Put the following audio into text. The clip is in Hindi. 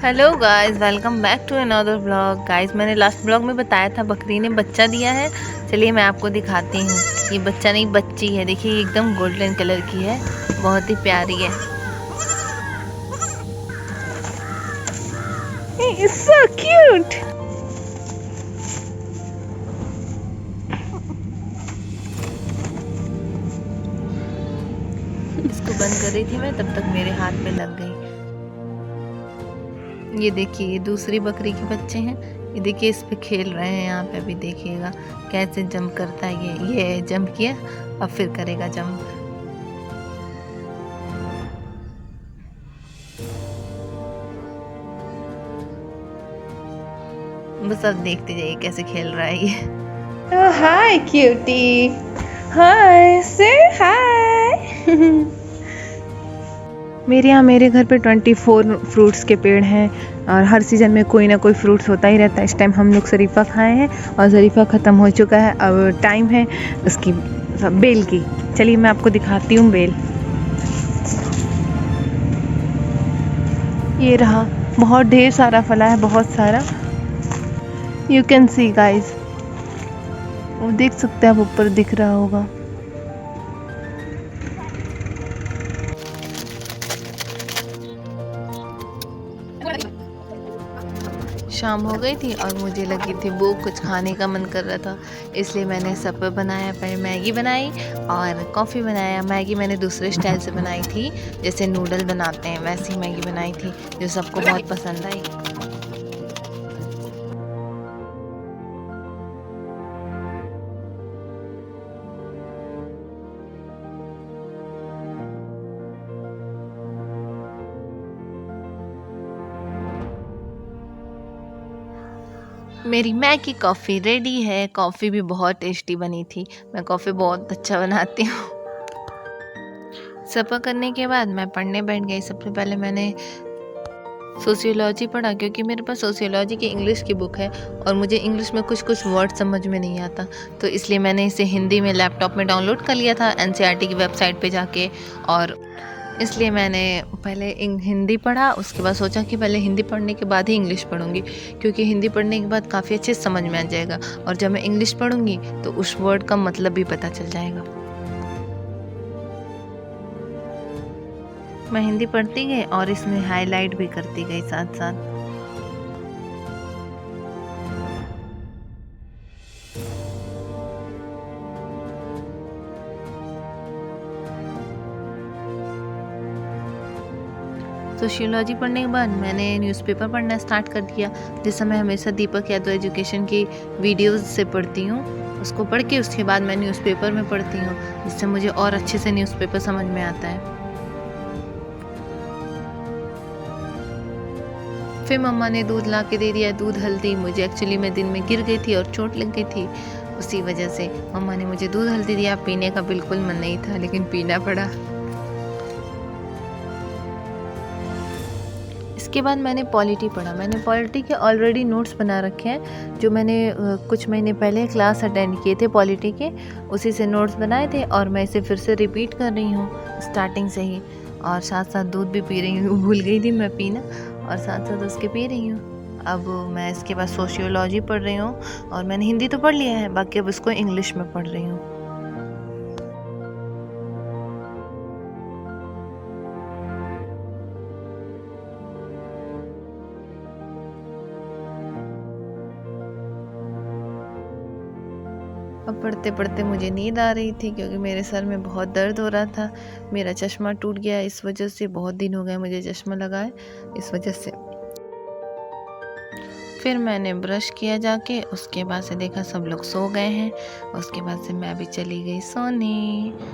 Hello guys, welcome back to another blog. Guys, मैंने लास्ट ब्लॉग में बताया था बकरी ने बच्चा दिया है। चलिए मैं आपको दिखाती हूँ। ये बच्चा नहीं, बच्ची है। देखिए एकदम गोल्डन कलर की है, बहुत ही प्यारी है। It's so cute. इसको बंद कर रही थी मैं, तब तक मेरे हाथ में लग गई। ये देखिए, ये दूसरी बकरी के बच्चे हैं। ये देखिए इस पे खेल रहे हैं। यहाँ पे भी देखिएगा कैसे जंप करता है। ये जंप किया, अब फिर करेगा जंप। बस अब देखते जाइए कैसे खेल रहा है ये। Oh, hi, cutie. Hi, say hi. मेरे घर पे 24 फ्रूट्स के पेड़ हैं और हर सीज़न में कोई ना कोई फ्रूट्स होता ही रहता है। इस टाइम हम लोग शरीफा खाए हैं और शरीफा ख़त्म हो चुका है। अब टाइम है उसकी बेल की। चलिए मैं आपको दिखाती हूँ बेल। ये रहा, बहुत ढेर सारा फला है, बहुत सारा। यू कैन सी गाइज, वो देख सकते हैं, आप ऊपर दिख रहा होगा। शाम हो गई थी और मुझे लगी थी भूख, कुछ खाने का मन कर रहा था। इसलिए मैंने सपर बनाया। पहले मैगी बनाई और कॉफ़ी बनाया। मैगी मैंने दूसरे स्टाइल से बनाई थी, जैसे नूडल बनाते हैं वैसी मैगी बनाई थी, जो सबको बहुत पसंद आई। मेरी मैगी कॉफ़ी रेडी है। कॉफ़ी भी बहुत टेस्टी बनी थी। मैं कॉफ़ी बहुत अच्छा बनाती हूँ। सफ़र करने के बाद मैं पढ़ने बैठ गई। सबसे पहले मैंने सोशियोलॉजी पढ़ा, क्योंकि मेरे पास सोशियोलॉजी की इंग्लिश की बुक है और मुझे इंग्लिश में कुछ कुछ वर्ड समझ में नहीं आता, तो इसलिए मैंने इसे हिंदी में लैपटॉप में डाउनलोड कर लिया था एनसीईआरटी की वेबसाइट पे जाके। और इसलिए मैंने पहले हिंदी पढ़ा। उसके बाद सोचा कि पहले हिंदी पढ़ने के बाद ही इंग्लिश पढ़ूंगी, क्योंकि हिंदी पढ़ने के बाद काफ़ी अच्छे से समझ में आ जाएगा और जब मैं इंग्लिश पढ़ूंगी तो उस वर्ड का मतलब भी पता चल जाएगा। मैं हिंदी पढ़ती गई और इसमें हाईलाइट भी करती गई साथ साथ। सोशियोलॉजी पढ़ने के बाद मैंने न्यूज़पेपर पढ़ना स्टार्ट कर दिया। जैसा मैं हमेशा दीपक यादव एजुकेशन की वीडियोस से पढ़ती हूँ, उसको पढ़ के उसके बाद मैं न्यूज़पेपर में पढ़ती हूँ, जिससे मुझे और अच्छे से न्यूज़पेपर समझ में आता है। फिर मम्मा ने दूध ला के दे दिया, दूध हल्दी। मुझे एक्चुअली मैं दिन में गिर गई थी और चोट लग गई थी, उसी वजह से मम्मा ने मुझे दूध हल्दी दिया। पीने का बिल्कुल मन नहीं था, लेकिन पीना पड़ा। इसके बाद मैंने पॉलिटी पढ़ा। मैंने पॉलिटी के ऑलरेडी नोट्स बना रखे हैं, जो मैंने कुछ महीने पहले क्लास अटेंड किए थे पॉलिटी के, उसी से नोट्स बनाए थे और मैं इसे फिर से रिपीट कर रही हूँ स्टार्टिंग से ही। और साथ साथ दूध भी पी रही हूँ, भूल गई थी मैं पीना, और साथ साथ उसके पी रही हूँ। अब मैं इसके बाद सोशियोलॉजी पढ़ रही हूँ और मैंने हिंदी तो पढ़ लिया है, बाकी अब इसको इंग्लिश में पढ़ रही हूँ। अब पढ़ते पढ़ते मुझे नींद आ रही थी, क्योंकि मेरे सर में बहुत दर्द हो रहा था। मेरा चश्मा टूट गया, इस वजह से बहुत दिन हो गए मुझे चश्मा लगाए, इस वजह से। फिर मैंने ब्रश किया जाके, उसके बाद से देखा सब लोग सो गए हैं, उसके बाद से मैं भी चली गई सोने।